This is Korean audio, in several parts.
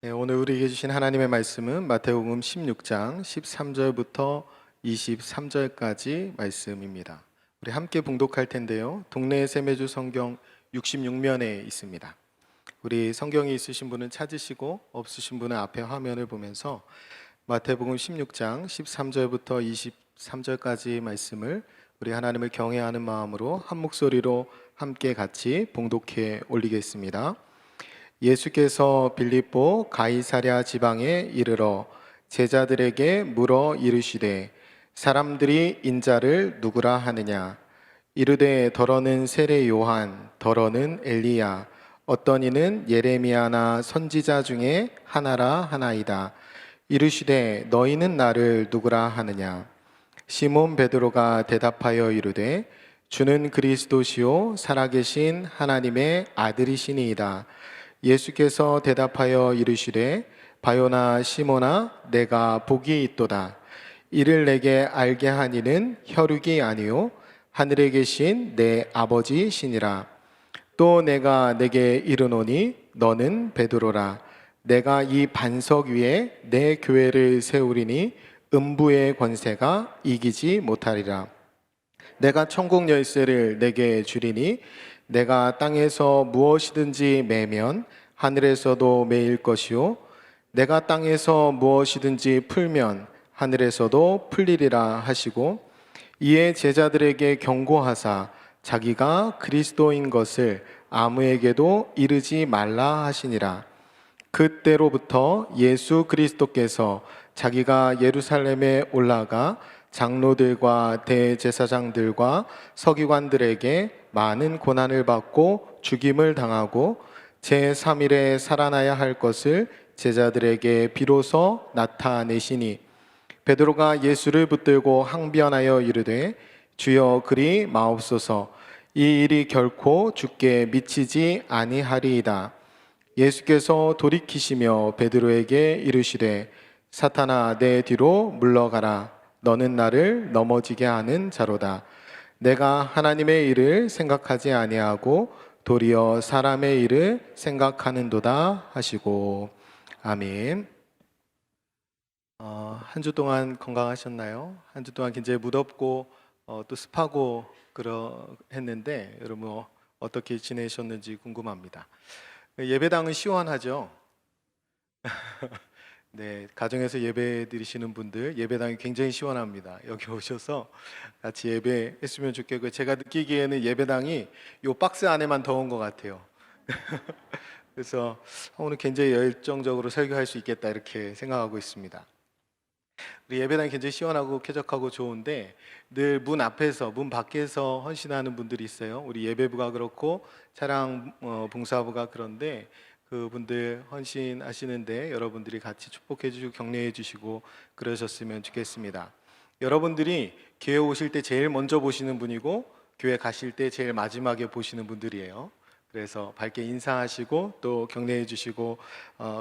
네, 오늘 우리에게 주신 하나님의 말씀은 마태복음 16장 13절부터 23절까지 말씀입니다. 우리 함께 봉독할 텐데요. 동네 세매주 성경 66면에 있습니다. 우리 성경이 있으신 분은 찾으시고 없으신 분은 앞에 화면을 보면서 마태복음 16장 13절부터 23절까지 말씀을 우리 하나님을 경외하는 마음으로 한 목소리로 함께 같이 봉독해 올리겠습니다. 예수께서 빌립보 가이사랴 지방에 이르러 제자들에게 물어 이르시되 사람들이 인자를 누구라 하느냐 이르되 더러는 세례 요한 더러는 엘리야 어떤 이는 예레미야나 선지자 중에 하나라 하나이다. 이르시되 너희는 나를 누구라 하느냐 시몬 베드로가 대답하여 이르되 주는 그리스도시요 살아계신 하나님의 아들이시니이다. 예수께서 대답하여 이르시되 바요나 시몬아 내가 복이 있도다. 이를 내게 알게 한 이는 혈육이 아니요 하늘에 계신 내 아버지시니라. 또 내가 내게 이르노니 너는 베드로라. 내가 이 반석 위에 내 교회를 세우리니 음부의 권세가 이기지 못하리라. 내가 천국 열쇠를 내게 주리니 내가 땅에서 무엇이든지 매면 하늘에서도 매일 것이요 내가 땅에서 무엇이든지 풀면 하늘에서도 풀리리라 하시고 이에 제자들에게 경고하사 자기가 그리스도인 것을 아무에게도 이르지 말라 하시니라. 그때로부터 예수 그리스도께서 자기가 예루살렘에 올라가 장로들과 대제사장들과 서기관들에게 많은 고난을 받고 죽임을 당하고 제3일에 살아나야 할 것을 제자들에게 비로소 나타내시니 베드로가 예수를 붙들고 항변하여 이르되 주여 그리 마옵소서 이 일이 결코 주께 미치지 아니하리이다. 예수께서 돌이키시며 베드로에게 이르시되 사탄아 내 뒤로 물러가라. 너는 나를 넘어지게 하는 자로다. 내가 하나님의 일을 생각하지 아니하고 도리어 사람의 일을 생각하는도다 하시고 아멘. 한 주 동안 건강하셨나요? 한 주 동안 굉장히 무덥고 또 습하고 했는데 여러분 어떻게 지내셨는지 궁금합니다. 예배당은 시원하죠? 네, 가정에서 예배 드리시는 분들 예배당이 굉장히 시원합니다. 여기 오셔서 같이 예배했으면 좋겠고요. 제가 느끼기에는 예배당이 요 박스 안에만 더운 것 같아요. 그래서 오늘 굉장히 열정적으로 설교할 수 있겠다 이렇게 생각하고 있습니다. 우리 예배당이 굉장히 시원하고 쾌적하고 좋은데 늘 문 앞에서 문 밖에서 헌신하는 분들이 있어요. 우리 예배부가 그렇고 차량 봉사부가 그런데 그분들 헌신하시는데 여러분들이 같이 축복해 주시고 격려해 주시고 그러셨으면 좋겠습니다. 여러분들이 교회 오실 때 제일 먼저 보시는 분이고 교회 가실 때 제일 마지막에 보시는 분들이에요. 그래서 밝게 인사하시고 또 격려해 주시고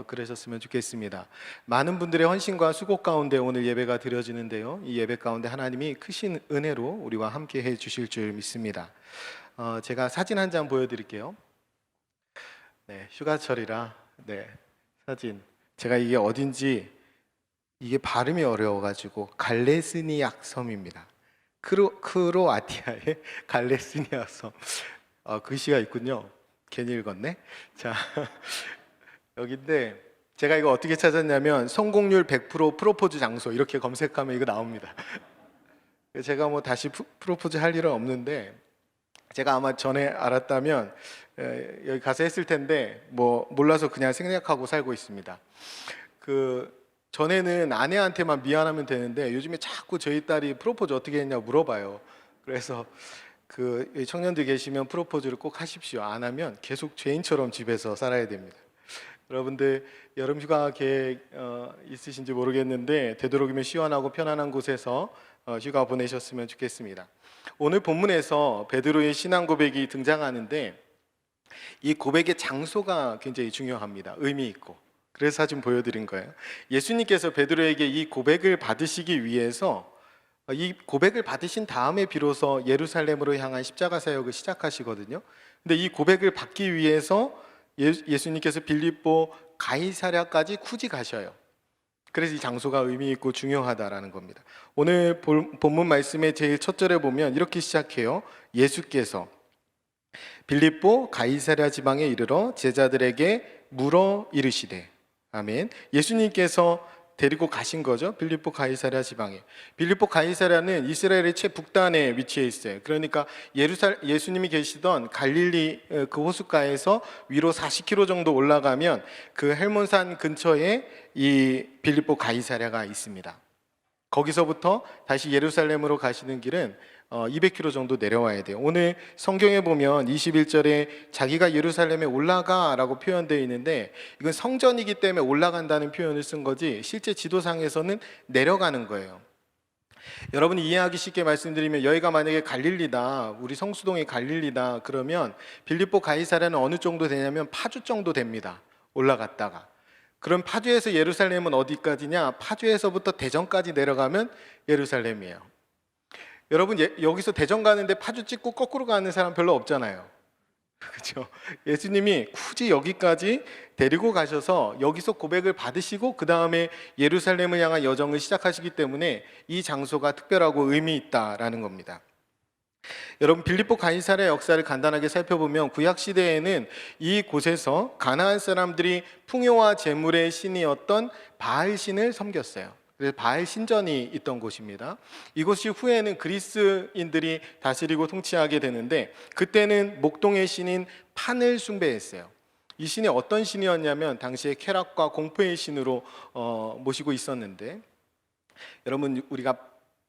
그러셨으면 좋겠습니다. 많은 분들의 헌신과 수고 가운데 오늘 예배가 드려지는데요. 이 예배 가운데 하나님이 크신 은혜로 우리와 함께 해 주실 줄 믿습니다. 제가 사진 한 장 보여드릴게요. 네, 휴가철이라 사진 제가 이게 어딘지 이게 발음이 어려워가지고 갈레스니악 섬입니다. 크로아티아의 갈레스니악 섬. 글씨가 있군요. 괜히 읽었네. 자, 여기인데 제가 이거 어떻게 찾았냐면 성공률 100% 프로포즈 장소 이렇게 검색하면 이거 나옵니다. 제가 뭐 다시 프로포즈 할 일은 없는데 제가 아마 전에 알았다면 여기 가서 했을 텐데 뭐 몰라서 그냥 생략하고 살고 있습니다. 전에는 아내한테만 미안하면 되는데 요즘에 자꾸 저희 딸이 프로포즈 어떻게 했냐고 물어봐요. 그래서 청년들 계시면 프로포즈를 꼭 하십시오. 안 하면 계속 죄인처럼 집에서 살아야 됩니다. 여러분들 여름 휴가 계획 있으신지 모르겠는데 되도록이면 시원하고 편안한 곳에서 휴가 보내셨으면 좋겠습니다. 오늘 본문에서 베드로의 신앙 고백이 등장하는데 이 고백의 장소가 굉장히 중요합니다. 의미 있고. 그래서 사진 보여드린 거예요. 예수님께서 베드로에게 이 고백을 받으시기 위해서 이 고백을 받으신 다음에 비로소 예루살렘으로 향한 십자가 사역을 시작하시거든요. 근데 이 고백을 받기 위해서 예수님께서 빌립보 가이사랴까지 굳이 가셔요. 그래서 이 장소가 의미 있고 중요하다라는 겁니다. 오늘 본문 말씀의 제일 첫 절에 보면 이렇게 시작해요. 예수께서 빌립보 가이사랴 지방에 이르러 제자들에게 물어 이르시되. 아멘. 예수님께서 데리고 가신 거죠. 빌립보 가이사랴 지방에. 빌립보 가이사랴는 이스라엘의 최북단에 위치해 있어요. 그러니까 예수님이 계시던 갈릴리 그 호숫가에서 위로 40km 정도 올라가면 그 헬몬산 근처에 이 빌립보 가이사랴가 있습니다. 거기서부터 다시 예루살렘으로 가시는 길은 200km 정도 내려와야 돼요. 오늘 성경에 보면 21절에 자기가 예루살렘에 올라가라고 표현되어 있는데 이건 성전이기 때문에 올라간다는 표현을 쓴 거지 실제 지도상에서는 내려가는 거예요. 여러분이 이해하기 쉽게 말씀드리면 여기가 만약에 갈릴리다, 우리 성수동이 갈릴리다 그러면 빌립보 가이사랴는 어느 정도 되냐면 파주 정도 됩니다. 올라갔다가. 그럼 파주에서 예루살렘은 어디까지냐? 파주에서부터 대전까지 내려가면 예루살렘이에요. 여러분 여기서 대전 가는데 파주 찍고 거꾸로 가는 사람 별로 없잖아요. 그렇죠? 예수님이 굳이 여기까지 데리고 가셔서 여기서 고백을 받으시고 그 다음에 예루살렘을 향한 여정을 시작하시기 때문에 이 장소가 특별하고 의미 있다라는 겁니다. 여러분 빌립보 가이사랴 역사를 간단하게 살펴보면 구약 시대에는 이 곳에서 가나안 사람들이 풍요와 재물의 신이었던 바알 신을 섬겼어요. 그래서 바알 신전이 있던 곳입니다. 이곳이 후에는 그리스인들이 다스리고 통치하게 되는데 그때는 목동의 신인 판을 숭배했어요. 이 신이 어떤 신이었냐면 당시에 쾌락과 공포의 신으로 모시고 있었는데 여러분 우리가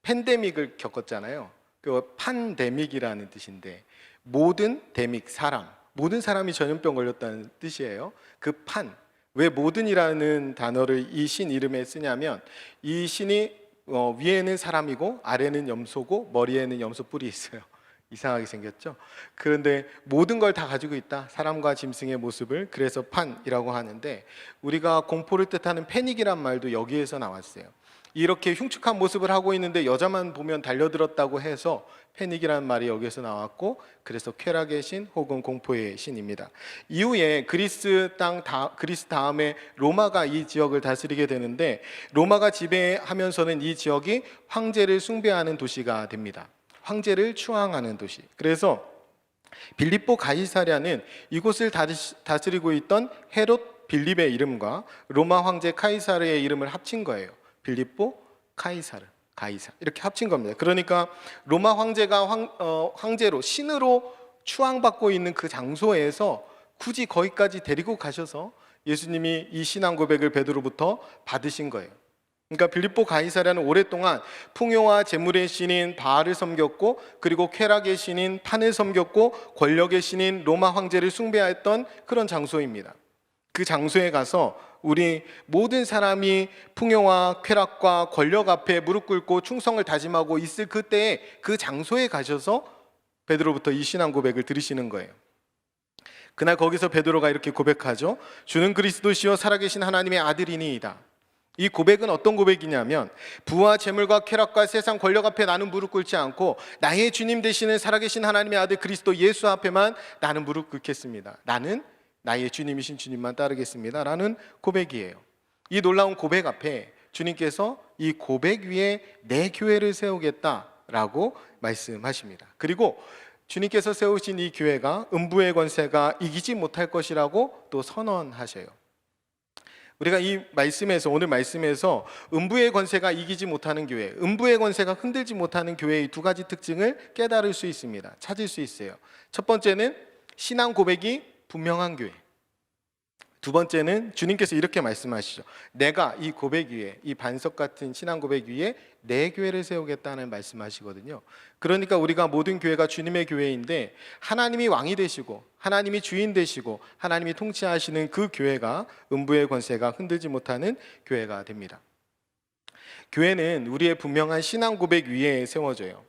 팬데믹을 겪었잖아요. 그 판데믹이라는 뜻인데 모든 데믹 사람, 모든 사람이 전염병 걸렸다는 뜻이에요. 그 판, 왜 모든이라는 단어를 이 신 이름에 쓰냐면 이 신이 위에는 사람이고 아래는 염소고 머리에는 염소 뿔이 있어요. 이상하게 생겼죠. 그런데 모든 걸 다 가지고 있다. 사람과 짐승의 모습을. 그래서 판이라고 하는데 우리가 공포를 뜻하는 패닉이란 말도 여기에서 나왔어요. 이렇게 흉측한 모습을 하고 있는데 여자만 보면 달려들었다고 해서 패닉이라는 말이 여기서 나왔고 그래서 쾌락의 신 혹은 공포의 신입니다. 이후에 그리스 다음에 로마가 이 지역을 다스리게 되는데 로마가 지배하면서는 이 지역이 황제를 숭배하는 도시가 됩니다. 황제를 추앙하는 도시. 그래서 빌립보 가이사랴는 이곳을 다스리고 있던 헤롯 빌립의 이름과 로마 황제 카이사르의 이름을 합친 거예요. 빌립보 가이사 이렇게 합친 겁니다. 그러니까 로마 황제가 황제로 신으로 추앙받고 있는 그 장소에서 굳이 거기까지 데리고 가셔서 예수님이 이 신앙 고백을 베드로부터 받으신 거예요. 그러니까 빌립보 가이사랴는 오랫동안 풍요와 재물의 신인 바알을 섬겼고 그리고 쾌락의 신인 판을 섬겼고 권력의 신인 로마 황제를 숭배했던 그런 장소입니다. 그 장소에 가서 우리 모든 사람이 풍요와 쾌락과 권력 앞에 무릎 꿇고 충성을 다짐하고 있을 그때에 그 장소에 가셔서 베드로부터 이 신앙 고백을 들으시는 거예요. 그날 거기서 베드로가 이렇게 고백하죠. 주는 그리스도시요 살아계신 하나님의 아들이니이다. 이 고백은 어떤 고백이냐면 부와 재물과 쾌락과 세상 권력 앞에 나는 무릎 꿇지 않고 나의 주님 되시는 살아계신 하나님의 아들 그리스도 예수 앞에만 나는 무릎 꿇겠습니다. 나는 나의 주님이신 주님만 따르겠습니다 라는 고백이에요. 이 놀라운 고백 앞에 주님께서 이 고백 위에 내 교회를 세우겠다라고 말씀하십니다. 그리고 주님께서 세우신 이 교회가 음부의 권세가 이기지 못할 것이라고 또 선언하셔요. 우리가 이 말씀에서 오늘 말씀에서 음부의 권세가 이기지 못하는 교회, 음부의 권세가 흔들지 못하는 교회의 두 가지 특징을 깨달을 수 있습니다. 찾을 수 있어요. 첫 번째는 신앙 고백이 분명한 교회. 두 번째는 주님께서 이렇게 말씀하시죠. 내가 이 고백 위에, 이 반석 같은 신앙 고백 위에 내 교회를 세우겠다는 말씀하시거든요. 그러니까 우리가 모든 교회가 주님의 교회인데 하나님이 왕이 되시고 하나님이 주인 되시고 하나님이 통치하시는 그 교회가 음부의 권세가 흔들지 못하는 교회가 됩니다. 교회는 우리의 분명한 신앙 고백 위에 세워져요.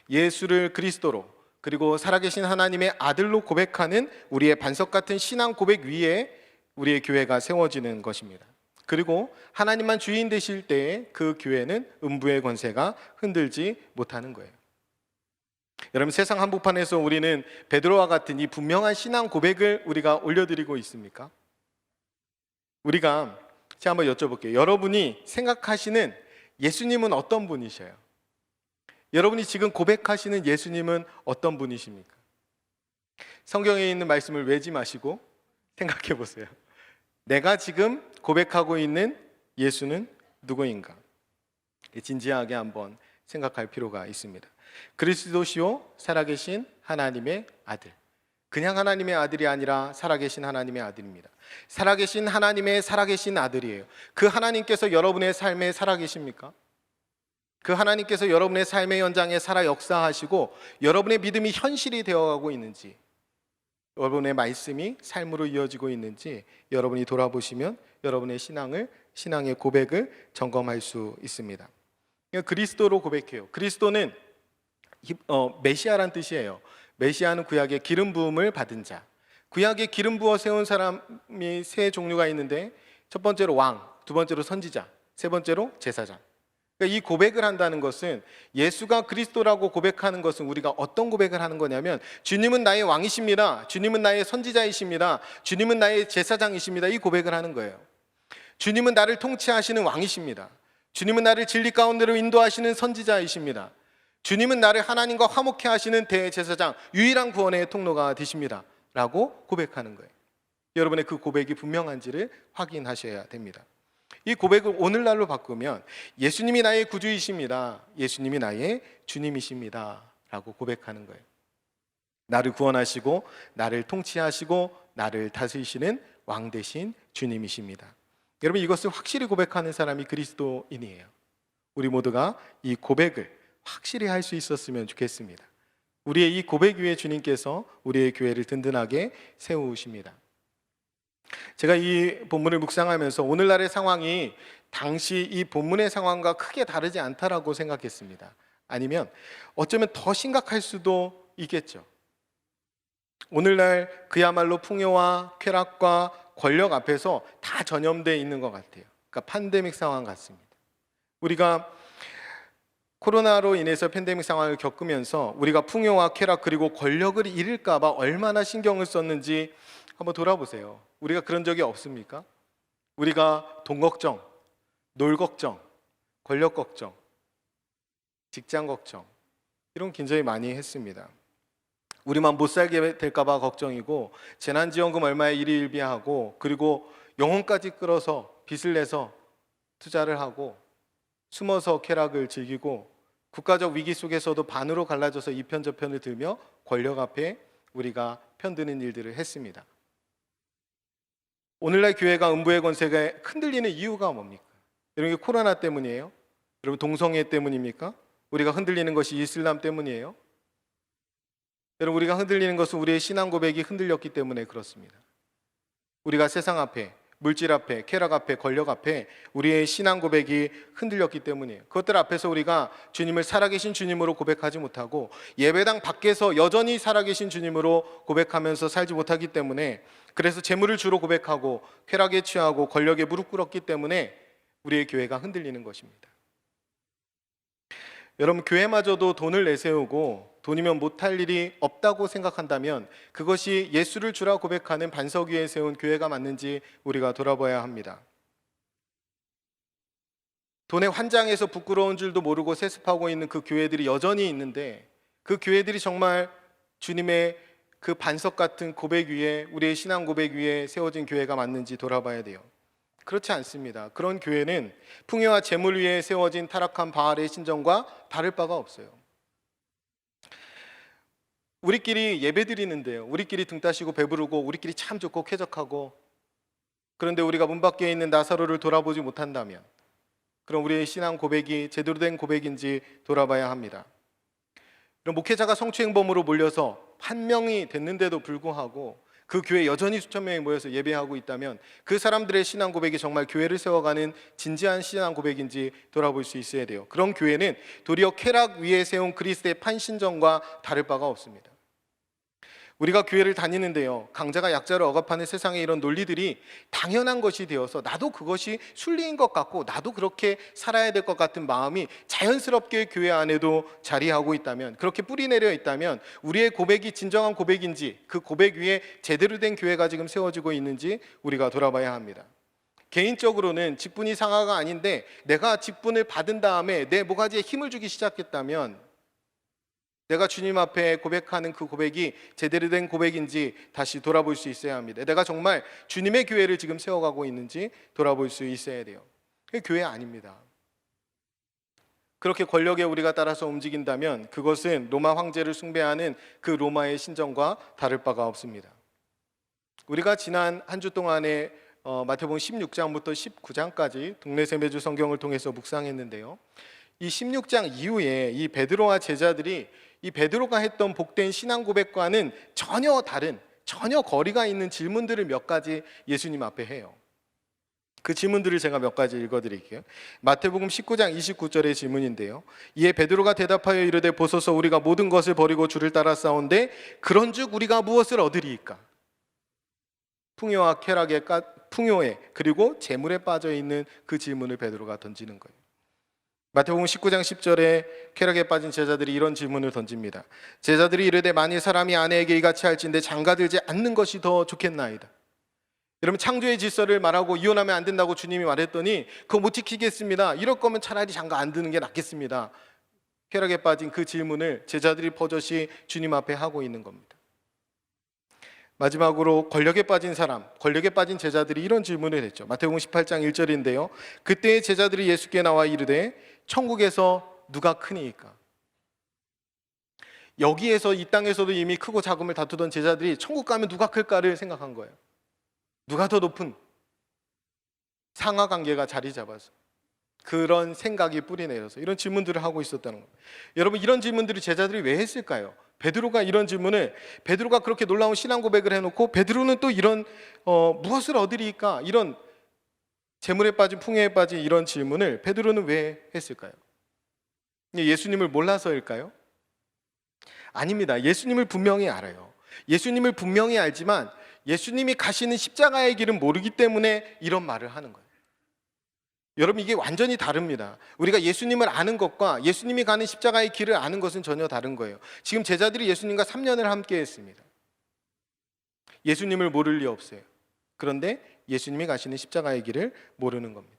예수를 그리스도로 그리고 살아계신 하나님의 아들로 고백하는 우리의 반석 같은 신앙 고백 위에 우리의 교회가 세워지는 것입니다. 그리고 하나님만 주인 되실 때에 그 교회는 음부의 권세가 흔들지 못하는 거예요. 여러분, 세상 한복판에서 우리는 베드로와 같은 이 분명한 신앙 고백을 우리가 올려드리고 있습니까? 제가 한번 여쭤볼게요. 여러분이 생각하시는 예수님은 어떤 분이셔요? 여러분이 지금 고백하시는 예수님은 어떤 분이십니까? 성경에 있는 말씀을 외지 마시고 생각해 보세요. 내가 지금 고백하고 있는 예수는 누구인가? 진지하게 한번 생각할 필요가 있습니다. 그리스도시요 살아계신 하나님의 아들. 그냥 하나님의 아들이 아니라 살아계신 하나님의 아들입니다. 살아계신 하나님의 살아계신 아들이에요. 그 하나님께서 여러분의 삶에 살아계십니까? 그 하나님께서 여러분의 삶의 현장에 살아 역사하시고 여러분의 믿음이 현실이 되어가고 있는지, 여러분의 말씀이 삶으로 이어지고 있는지 여러분이 돌아보시면 여러분의 신앙의 고백을 점검할 수 있습니다. 그리스도로 고백해요. 그리스도는 메시아란 뜻이에요. 메시아는 구약의 기름 부음을 받은 자. 구약에 기름 부어 세운 사람이 세 종류가 있는데, 첫 번째로 왕, 두 번째로 선지자, 세 번째로 제사장. 그러니까 이 고백을 한다는 것은, 예수가 그리스도라고 고백하는 것은 우리가 어떤 고백을 하는 거냐면, 주님은 나의 왕이십니다, 주님은 나의 선지자이십니다, 주님은 나의 제사장이십니다, 이 고백을 하는 거예요. 주님은 나를 통치하시는 왕이십니다. 주님은 나를 진리 가운데로 인도하시는 선지자이십니다. 주님은 나를 하나님과 화목케 하시는 대제사장, 유일한 구원의 통로가 되십니다 라고 고백하는 거예요. 여러분의 그 고백이 분명한지를 확인하셔야 됩니다. 이 고백을 오늘날로 바꾸면, 예수님이 나의 구주이십니다, 예수님이 나의 주님이십니다 라고 고백하는 거예요. 나를 구원하시고 나를 통치하시고 나를 다스리시는 왕 되신 주님이십니다. 여러분, 이것을 확실히 고백하는 사람이 그리스도인이에요. 우리 모두가 이 고백을 확실히 할 수 있었으면 좋겠습니다. 우리의 이 고백 위에 주님께서 우리의 교회를 든든하게 세우십니다. 제가 이 본문을 묵상하면서 오늘날의 상황이 당시 이 본문의 상황과 크게 다르지 않다라고 생각했습니다. 아니면 어쩌면 더 심각할 수도 있겠죠. 오늘날 그야말로 풍요와 쾌락과 권력 앞에서 다 전염되어 있는 것 같아요. 그러니까 팬데믹 상황 같습니다. 우리가 코로나로 인해서 팬데믹 상황을 겪으면서 우리가 풍요와 쾌락 그리고 권력을 잃을까 봐 얼마나 신경을 썼는지 한번 돌아보세요. 우리가 그런 적이 없습니까? 우리가 돈 걱정, 놀 걱정, 권력 걱정, 직장 걱정, 이런 굉장히 많이 했습니다. 우리만 못 살게 될까 봐 걱정이고, 재난지원금 얼마에 일희일비하고, 그리고 영혼까지 끌어서 빚을 내서 투자를 하고, 숨어서 쾌락을 즐기고, 국가적 위기 속에서도 반으로 갈라져서 이 편 저 편을 들며 권력 앞에 우리가 편드는 일들을 했습니다. 오늘날 교회가 음부의 권세가 흔들리는 이유가 뭡니까? 여러분, 이게 코로나 때문이에요? 여러분, 동성애 때문입니까? 우리가 흔들리는 것이 이슬람 때문이에요? 여러분, 우리가 흔들리는 것은 우리의 신앙 고백이 흔들렸기 때문에 그렇습니다. 우리가 세상 앞에, 물질 앞에, 쾌락 앞에, 권력 앞에 우리의 신앙 고백이 흔들렸기 때문이에요. 그것들 앞에서 우리가 주님을 살아계신 주님으로 고백하지 못하고, 예배당 밖에서 여전히 살아계신 주님으로 고백하면서 살지 못하기 때문에, 그래서 재물을 주로 고백하고 쾌락에 취하고 권력에 무릎 꿇었기 때문에 우리의 교회가 흔들리는 것입니다. 여러분, 교회마저도 돈을 내세우고 돈이면 못할 일이 없다고 생각한다면 그것이 예수를 주라 고백하는 반석 위에 세운 교회가 맞는지 우리가 돌아봐야 합니다. 돈에 환장해서 부끄러운 줄도 모르고 세습하고 있는 그 교회들이 여전히 있는데, 그 교회들이 정말 주님의 그 반석 같은 고백 위에, 우리의 신앙 고백 위에 세워진 교회가 맞는지 돌아봐야 돼요. 그렇지 않습니다. 그런 교회는 풍요와 재물 위에 세워진 타락한 바알의 신전과 다를 바가 없어요. 우리끼리 예배 드리는데요, 우리끼리 등 따시고 배부르고 우리끼리 참 좋고 쾌적하고, 그런데 우리가 문 밖에 있는 나사로를 돌아보지 못한다면 그럼 우리의 신앙 고백이 제대로 된 고백인지 돌아봐야 합니다. 그럼 목회자가 성추행범으로 몰려서 한 명이 됐는데도 불구하고 그 교회에 여전히 수천 명이 모여서 예배하고 있다면 그 사람들의 신앙 고백이 정말 교회를 세워가는 진지한 신앙 고백인지 돌아볼 수 있어야 돼요. 그런 교회는 도리어 쾌락 위에 세운 그리스도의 판신전과 다를 바가 없습니다. 우리가 교회를 다니는데요, 강자가 약자를 억압하는 세상의 이런 논리들이 당연한 것이 되어서 나도 그것이 순리인 것 같고 나도 그렇게 살아야 될 것 같은 마음이 자연스럽게 교회 안에도 자리하고 있다면, 그렇게 뿌리내려 있다면 우리의 고백이 진정한 고백인지, 그 고백 위에 제대로 된 교회가 지금 세워지고 있는지 우리가 돌아봐야 합니다. 개인적으로는 직분이 상하가 아닌데 내가 직분을 받은 다음에 내 모가지에 힘을 주기 시작했다면, 내가 주님 앞에 고백하는 그 고백이 제대로 된 고백인지 다시 돌아볼 수 있어야 합니다. 내가 정말 주님의 교회를 지금 세워가고 있는지 돌아볼 수 있어야 돼요. 그게 교회 아닙니다. 그렇게 권력에 우리가 따라서 움직인다면 그것은 로마 황제를 숭배하는 그 로마의 신정과 다를 바가 없습니다. 우리가 지난 한 주 동안에 마태복음 16장부터 19장까지 동네 세매주 성경을 통해서 묵상했는데요, 이 16장 이후에 이 베드로와 제자들이 이 베드로가 했던 복된 신앙 고백과는 전혀 다른, 전혀 거리가 있는 질문들을 몇 가지 예수님 앞에 해요. 그 질문들을 제가 몇 가지 읽어드릴게요. 마태복음 19장 29절의 질문인데요, 이에 베드로가 대답하여 이르되 보소서 우리가 모든 것을 버리고 주를 따라 싸운데 그런즉 우리가 무엇을 얻으리이까? 풍요에 그리고 재물에 빠져 있는 그 질문을 베드로가 던지는 거예요. 마태복음 19장 10절에 쾌락에 빠진 제자들이 이런 질문을 던집니다. 제자들이 이르되 만일 사람이 아내에게 이같이 할진대 장가들지 않는 것이 더 좋겠나이다. 여러분, 창조의 질서를 말하고 이혼하면 안 된다고 주님이 말했더니 그거 못 지키겠습니다, 이럴 거면 차라리 장가 안 드는 게 낫겠습니다. 쾌락에 빠진 그 질문을 제자들이 버젓이 주님 앞에 하고 있는 겁니다. 마지막으로 권력에 빠진 사람, 권력에 빠진 제자들이 이런 질문을 했죠. 마태복음 18장 1절인데요, 그때 제자들이 예수께 나와 이르되 천국에서 누가 크니이까? 여기에서 이 땅에서도 이미 크고 작음을 다투던 제자들이 천국 가면 누가 클까를 생각한 거예요. 누가 더 높은 상하 관계가 자리 잡아서 그런 생각이 뿌리내려서 이런 질문들을 하고 있었다는 거예요. 여러분, 이런 질문들을 제자들이 왜 했을까요? 베드로가 이런 질문을, 베드로가 그렇게 놀라운 신앙 고백을 해놓고 베드로는 또 이런 무엇을 얻으리까, 이런 재물에 빠진 풍요에 빠진 이런 질문을 베드로는 왜 했을까요? 예수님을 몰라서일까요? 아닙니다. 예수님을 분명히 알아요. 예수님을 분명히 알지만 예수님이 가시는 십자가의 길은 모르기 때문에 이런 말을 하는 거예요. 여러분, 이게 완전히 다릅니다. 우리가 예수님을 아는 것과 예수님이 가는 십자가의 길을 아는 것은 전혀 다른 거예요. 지금 제자들이 예수님과 3년을 함께 했습니다. 예수님을 모를 리 없어요. 그런데 예수님이 가시는 십자가의 길을 모르는 겁니다.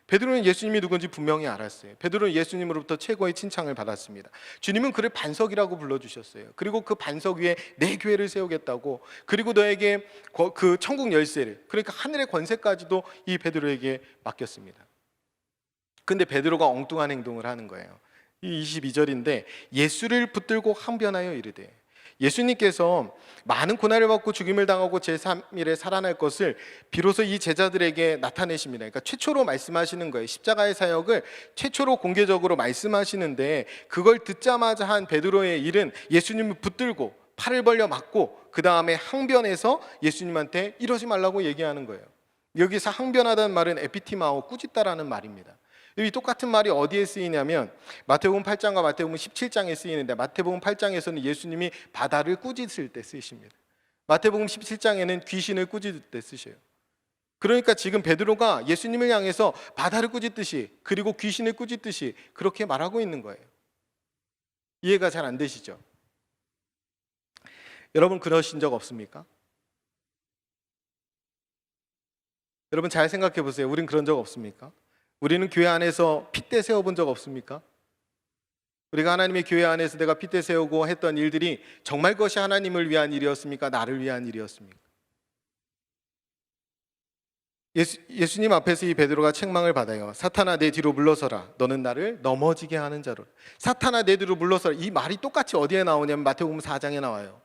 베드로는 예수님이 누군지 분명히 알았어요. 베드로는 예수님으로부터 최고의 칭찬을 받았습니다. 주님은 그를 반석이라고 불러주셨어요. 그리고 그 반석 위에 내 교회를 세우겠다고, 그리고 너에게 그 천국 열쇠를, 그러니까 하늘의 권세까지도 이 베드로에게 맡겼습니다. 근데 베드로가 엉뚱한 행동을 하는 거예요. 이 22절인데 예수를 붙들고 항변하여 이르되, 예수님께서 많은 고난을 받고 죽임을 당하고 제3일에 살아날 것을 비로소 이 제자들에게 나타내십니다. 그러니까 최초로 말씀하시는 거예요. 십자가의 사역을 최초로 공개적으로 말씀하시는데, 그걸 듣자마자 한 베드로의 일은 예수님을 붙들고 팔을 벌려 맞고 그 다음에 항변해서 예수님한테 이러지 말라고 얘기하는 거예요. 여기서 항변하다는 말은 에피티마오, 꾸짖다라는 말입니다. 이 똑같은 말이 어디에 쓰이냐면 마태복음 8장과 마태복음 17장에 쓰이는데, 마태복음 8장에서는 예수님이 바다를 꾸짖을 때 쓰십니다. 마태복음 17장에는 귀신을 꾸짖을 때 쓰셔요. 그러니까 지금 베드로가 예수님을 향해서 바다를 꾸짖듯이, 그리고 귀신을 꾸짖듯이 그렇게 말하고 있는 거예요. 이해가 잘 안 되시죠? 여러분, 그러신 적 없습니까? 여러분, 잘 생각해 보세요. 우린 그런 적 없습니까? 우리는 교회 안에서 핏대 세워본 적 없습니까? 우리가 하나님의 교회 안에서 내가 핏대 세우고 했던 일들이 정말 그것이 하나님을 위한 일이었습니까? 나를 위한 일이었습니까? 예수님 앞에서 이 베드로가 책망을 받아요. 사탄아, 내 뒤로 물러서라. 너는 나를 넘어지게 하는 자로. 사탄아, 내 뒤로 물러서라. 이 말이 똑같이 어디에 나오냐면 마태복음 4장에 나와요.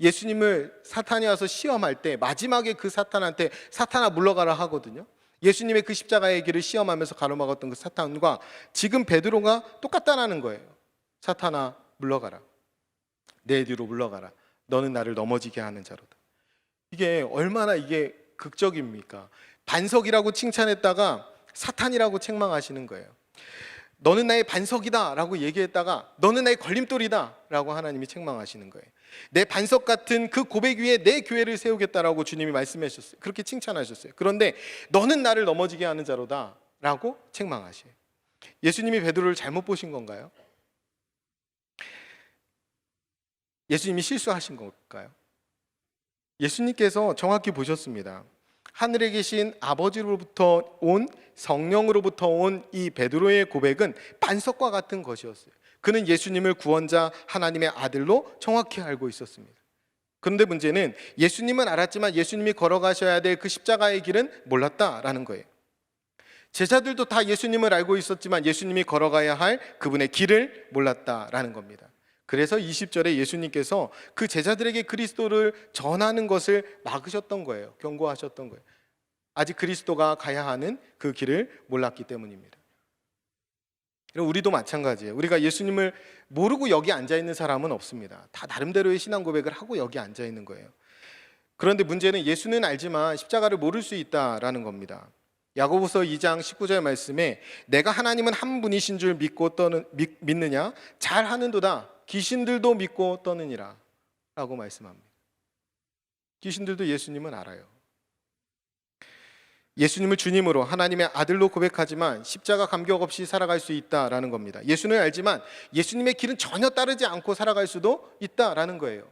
예수님을 사탄이 와서 시험할 때 마지막에 그 사탄한테 사탄아 물러가라 하거든요. 예수님의 그 십자가의 길을 시험하면서 가로막았던 그 사탄과 지금 베드로가 똑같다는 거예요. 사탄아 물러가라. 내 뒤로 물러가라. 너는 나를 넘어지게 하는 자로다. 이게 얼마나 이게 극적입니까? 반석이라고 칭찬했다가 사탄이라고 책망하시는 거예요. 너는 나의 반석이다라고 얘기했다가 너는 나의 걸림돌이다라고 하나님이 책망하시는 거예요. 내 반석 같은 그 고백 위에 내 교회를 세우겠다라고 주님이 말씀하셨어요. 그렇게 칭찬하셨어요. 그런데 너는 나를 넘어지게 하는 자로다라고 책망하셔요. 예수님이 베드로를 잘못 보신 건가요? 예수님이 실수하신 걸까요? 예수님께서 정확히 보셨습니다. 하늘에 계신 아버지로부터 온, 성령으로부터 온 이 베드로의 고백은 반석과 같은 것이었어요. 그는 예수님을 구원자 하나님의 아들로 정확히 알고 있었습니다. 그런데 문제는 예수님은 알았지만 예수님이 걸어가셔야 될 그 십자가의 길은 몰랐다라는 거예요. 제자들도 다 예수님을 알고 있었지만 예수님이 걸어가야 할 그분의 길을 몰랐다라는 겁니다. 그래서 20절에 예수님께서 그 제자들에게 그리스도를 전하는 것을 막으셨던 거예요. 경고하셨던 거예요. 아직 그리스도가 가야 하는 그 길을 몰랐기 때문입니다. 우리도 마찬가지예요. 우리가 예수님을 모르고 여기 앉아 있는 사람은 없습니다. 다 나름대로의 신앙 고백을 하고 여기 앉아 있는 거예요. 그런데 문제는 예수는 알지만 십자가를 모를 수 있다라는 겁니다. 야고보서 2장 19절 말씀에 내가 하나님은 한 분이신 줄 믿느냐? 잘하는도다. 귀신들도 믿고 떠느니라 라고 말씀합니다. 귀신들도 예수님은 알아요. 예수님을 주님으로 하나님의 아들로 고백하지만 십자가 감격 없이 살아갈 수 있다라는 겁니다. 예수는 알지만 예수님의 길은 전혀 따르지 않고 살아갈 수도 있다라는 거예요.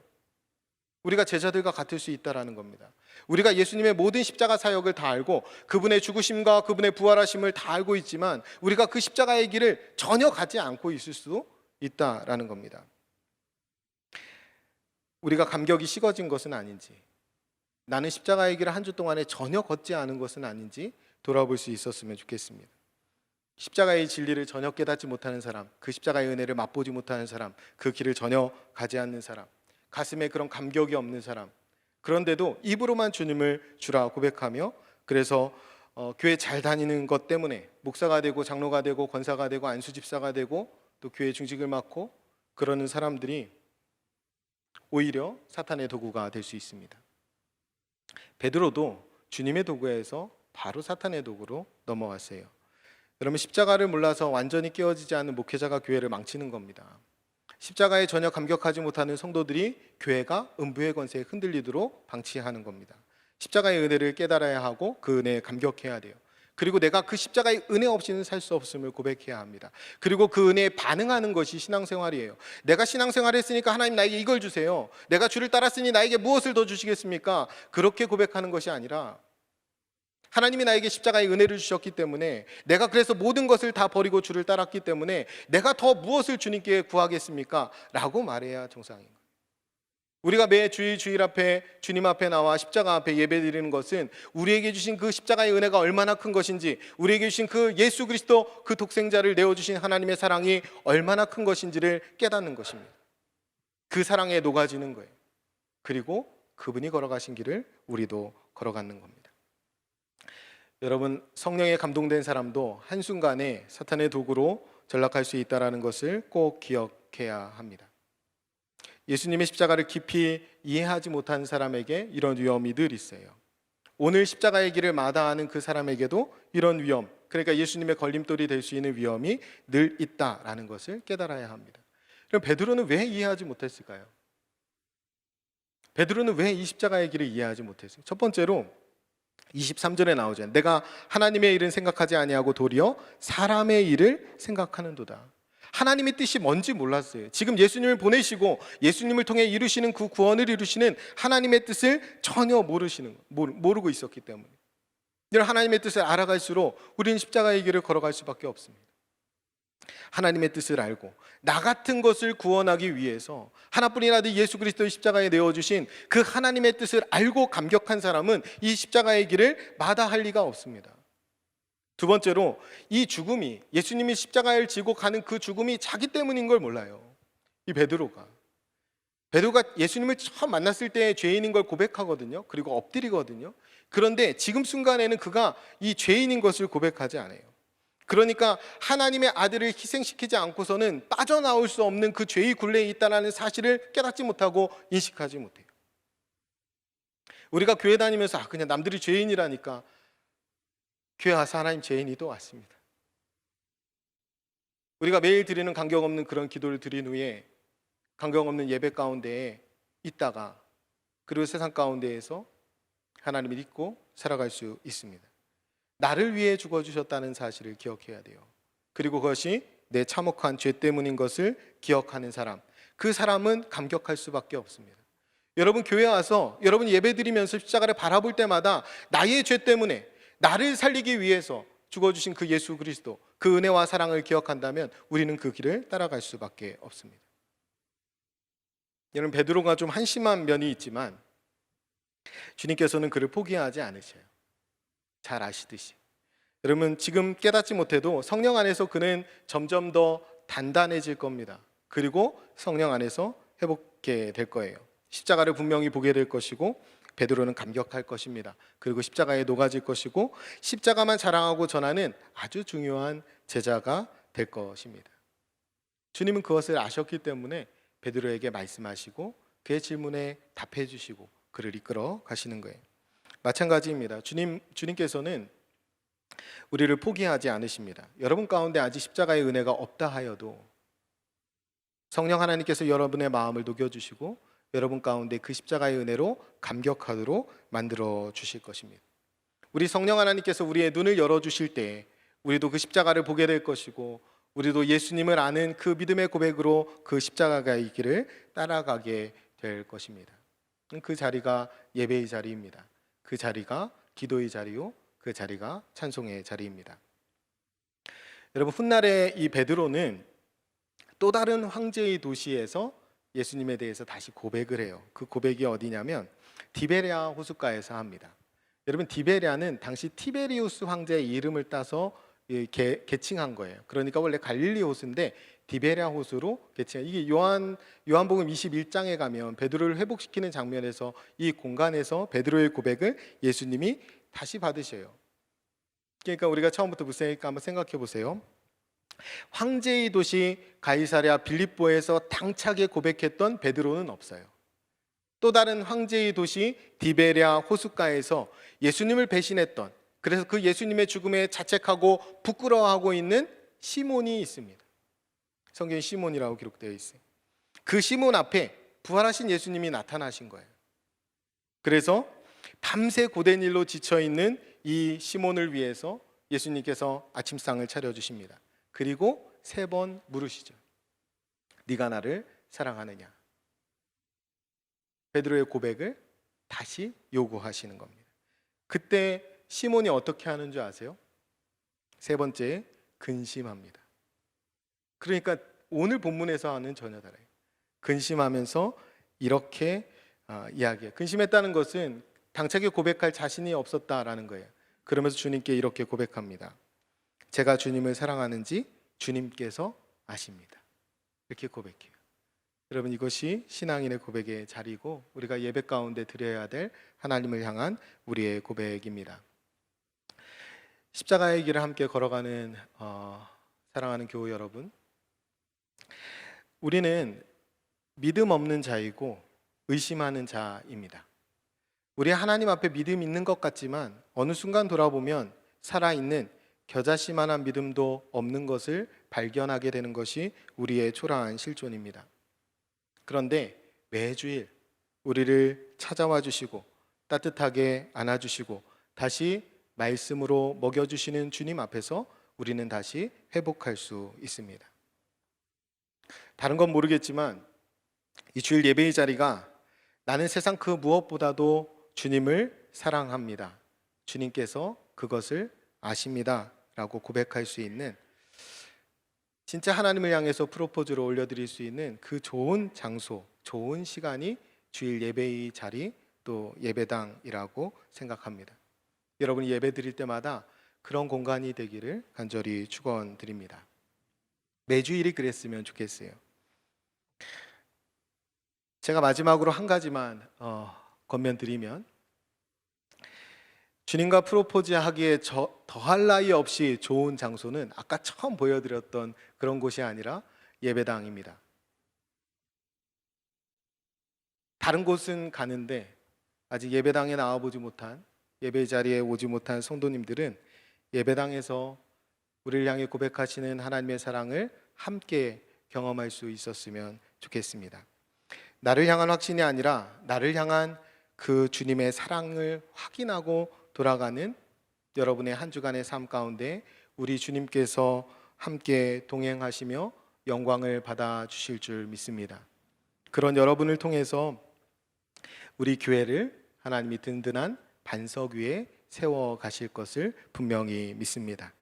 우리가 제자들과 같을 수 있다라는 겁니다. 우리가 예수님의 모든 십자가 사역을 다 알고 그분의 죽으심과 그분의 부활하심을 다 알고 있지만 우리가 그 십자가의 길을 전혀 가지 않고 있을 수도 있다라는 겁니다. 우리가 감격이 식어진 것은 아닌지, 나는 십자가의 길을 한 주 동안에 전혀 걷지 않은 것은 아닌지 돌아볼 수 있었으면 좋겠습니다. 십자가의 진리를 전혀 깨닫지 못하는 사람, 그 십자가의 은혜를 맛보지 못하는 사람, 그 길을 전혀 가지 않는 사람, 가슴에 그런 감격이 없는 사람, 그런데도 입으로만 주님을 주라 고백하며 그래서 교회 잘 다니는 것 때문에 목사가 되고 장로가 되고 권사가 되고 안수집사가 되고 또 교회 중직을 맡고 그러는 사람들이 오히려 사탄의 도구가 될 수 있습니다. 베드로도 주님의 도구에서 바로 사탄의 도구로 넘어왔어요. 여러분, 십자가를 몰라서 완전히 깨어지지 않은 목회자가 교회를 망치는 겁니다. 십자가에 전혀 감격하지 못하는 성도들이 교회가 음부의 권세에 흔들리도록 방치하는 겁니다. 십자가의 은혜를 깨달아야 하고 그 은혜에 감격해야 돼요. 그리고 내가 그 십자가의 은혜 없이는 살 수 없음을 고백해야 합니다. 그리고 그 은혜에 반응하는 것이 신앙생활이에요. 내가 신앙생활을 했으니까 하나님 나에게 이걸 주세요. 내가 주를 따랐으니 나에게 무엇을 더 주시겠습니까? 그렇게 고백하는 것이 아니라 하나님이 나에게 십자가의 은혜를 주셨기 때문에 내가 그래서 모든 것을 다 버리고 주를 따랐기 때문에 내가 더 무엇을 주님께 구하겠습니까? 라고 말해야 정상인 거예요. 우리가 매 주일 앞에 주님 앞에 나와 십자가 앞에 예배드리는 것은 우리에게 주신 그 십자가의 은혜가 얼마나 큰 것인지, 우리에게 주신 그 예수 그리스도 그 독생자를 내어주신 하나님의 사랑이 얼마나 큰 것인지를 깨닫는 것입니다. 그 사랑에 녹아지는 거예요. 그리고 그분이 걸어가신 길을 우리도 걸어가는 겁니다. 여러분, 성령에 감동된 사람도 한순간에 사탄의 도구로 전락할 수 있다는 것을 꼭 기억해야 합니다. 예수님의 십자가를 깊이 이해하지 못한 사람에게 이런 위험이 늘 있어요. 오늘 십자가의 길을 마다하는 그 사람에게도 이런 위험, 그러니까 예수님의 걸림돌이 될 수 있는 위험이 늘 있다라는 것을 깨달아야 합니다. 그럼 베드로는 왜 이해하지 못했을까요? 베드로는 왜 이 십자가의 길을 이해하지 못했어요? 첫 번째로 23절에 나오죠. 내가 하나님의 일은 생각하지 아니하고 도리어 사람의 일을 생각하는도다. 하나님의 뜻이 뭔지 몰랐어요. 지금 예수님을 보내시고 예수님을 통해 이루시는 그 구원을 이루시는 하나님의 뜻을 전혀 모르고 있었기 때문에, 하나님의 뜻을 알아갈수록 우리는 십자가의 길을 걸어갈 수밖에 없습니다. 하나님의 뜻을 알고 나 같은 것을 구원하기 위해서 하나뿐인 아들 예수 그리스도의 십자가에 내어주신 그 하나님의 뜻을 알고 감격한 사람은 이 십자가의 길을 마다할 리가 없습니다. 두 번째로, 이 죽음이, 예수님이 십자가를 지고 가는 그 죽음이 자기 때문인 걸 몰라요. 이 베드로가 예수님을 처음 만났을 때 죄인인 걸 고백하거든요. 그리고 엎드리거든요. 그런데 지금 순간에는 그가 이 죄인인 것을 고백하지 않아요. 그러니까 하나님의 아들을 희생시키지 않고서는 빠져나올 수 없는 그 죄의 굴레에 있다는 사실을 깨닫지 못하고 인식하지 못해요. 우리가 교회 다니면서 그냥 남들이 죄인이라니까 교회 와서 하나님 죄인이 또 왔습니다. 우리가 매일 드리는 간격 없는 그런 기도를 드린 후에 간격 없는 예배 가운데에 있다가 그리고 세상 가운데에서 하나님을 믿고 살아갈 수 있습니다. 나를 위해 죽어주셨다는 사실을 기억해야 돼요. 그리고 그것이 내 참혹한 죄 때문인 것을 기억하는 사람, 그 사람은 감격할 수밖에 없습니다. 여러분 교회 와서 여러분 예배 드리면서 십자가를 바라볼 때마다 나의 죄 때문에 나를 살리기 위해서 죽어주신 그 예수 그리스도, 그 은혜와 사랑을 기억한다면 우리는 그 길을 따라갈 수밖에 없습니다. 여러분 베드로가 좀 한심한 면이 있지만 주님께서는 그를 포기하지 않으셔요. 잘 아시듯이. 여러분 지금 깨닫지 못해도 성령 안에서 그는 점점 더 단단해질 겁니다. 그리고 성령 안에서 회복게 될 거예요. 십자가를 분명히 보게 될 것이고 베드로는 감격할 것입니다. 그리고 십자가에 녹아질 것이고 십자가만 자랑하고 전하는 아주 중요한 제자가 될 것입니다. 주님은 그것을 아셨기 때문에 베드로에게 말씀하시고 그의 질문에 답해 주시고 그를 이끌어 가시는 거예요. 마찬가지입니다. 주님께서는 우리를 포기하지 않으십니다. 여러분 가운데 아직 십자가의 은혜가 없다 하여도 성령 하나님께서 여러분의 마음을 녹여주시고 여러분 가운데 그 십자가의 은혜로 감격하도록 만들어 주실 것입니다. 우리 성령 하나님께서 우리의 눈을 열어주실 때 우리도 그 십자가를 보게 될 것이고 우리도 예수님을 아는 그 믿음의 고백으로 그 십자가의 길을 따라가게 될 것입니다. 그 자리가 예배의 자리입니다. 그 자리가 기도의 자리요, 그 자리가 찬송의 자리입니다. 여러분 훗날에 이 베드로는 또 다른 황제의 도시에서 예수님에 대해서 다시 고백을 해요. 그 고백이 어디냐면 디베랴 호숫가에서 합니다. 여러분 디베랴는 당시 티베리우스 황제의 이름을 따서 개칭한 거예요. 그러니까 원래 갈릴리 호수인데 디베랴 호수로 개칭한. 이게 요한복음 21장에 가면 베드로를 회복시키는 장면에서 이 공간에서 베드로의 고백을 예수님이 다시 받으셔요. 그러니까 우리가 처음부터 무슨 얘기일까 한번 생각해 보세요. 황제의 도시 가이사랴 빌립보에서 당차게 고백했던 베드로는 없어요. 또 다른 황제의 도시 디베랴 호숫가에서 예수님을 배신했던, 그래서 그 예수님의 죽음에 자책하고 부끄러워하고 있는 시몬이 있습니다. 성경에 시몬이라고 기록되어 있어요. 그 시몬 앞에 부활하신 예수님이 나타나신 거예요. 그래서 밤새 고된 일로 지쳐있는 이 시몬을 위해서 예수님께서 아침상을 차려주십니다. 그리고 3번 물으시죠. 네가 나를 사랑하느냐? 베드로의 고백을 다시 요구하시는 겁니다. 그때 시몬이 어떻게 하는 줄 아세요? 3번째, 근심합니다. 그러니까 오늘 본문에서 하는 전혀 달라요. 근심하면서 이렇게 이야기해요. 근심했다는 것은 당차게 고백할 자신이 없었다라는 거예요. 그러면서 주님께 이렇게 고백합니다. 제가 주님을 사랑하는지 주님께서 아십니다. 이렇게 고백해요. 여러분 이것이 신앙인의 고백의 자리고 우리가 예배 가운데 드려야 될 하나님을 향한 우리의 고백입니다. 십자가의 길을 함께 걸어가는 사랑하는 교우 여러분, 우리는 믿음 없는 자이고 의심하는 자입니다. 우리 하나님 앞에 믿음 있는 것 같지만 어느 순간 돌아보면 살아있는 겨자씨만한 믿음도 없는 것을 발견하게 되는 것이 우리의 초라한 실존입니다. 그런데 매주일 우리를 찾아와 주시고 따뜻하게 안아주시고 다시 말씀으로 먹여주시는 주님 앞에서 우리는 다시 회복할 수 있습니다. 다른 건 모르겠지만 이 주일 예배의 자리가 나는 세상 그 무엇보다도 주님을 사랑합니다. 주님께서 그것을 아십니다. 라고 고백할 수 있는, 진짜 하나님을 향해서 프로포즈를 올려드릴 수 있는 그 좋은 장소, 좋은 시간이 주일 예배의 자리, 또 예배당이라고 생각합니다. 여러분이 예배 드릴 때마다 그런 공간이 되기를 간절히 축원드립니다. 매주일이 그랬으면 좋겠어요. 제가 마지막으로 한 가지만 권면드리면, 주님과 프로포즈 하기에 더할 나위 없이 좋은 장소는 아까 처음 보여드렸던 그런 곳이 아니라 예배당입니다. 다른 곳은 가는데 아직 예배당에 나와보지 못한, 예배 자리에 오지 못한 성도님들은 예배당에서 우리를 향해 고백하시는 하나님의 사랑을 함께 경험할 수 있었으면 좋겠습니다. 나를 향한 확신이 아니라 나를 향한 그 주님의 사랑을 확인하고 돌아가는 여러분의 한 주간의 삶 가운데 우리 주님께서 함께 동행하시며 영광을 받아 주실 줄 믿습니다. 그런 여러분을 통해서 우리 교회를 하나님이 든든한 반석 위에 세워 가실 것을 분명히 믿습니다.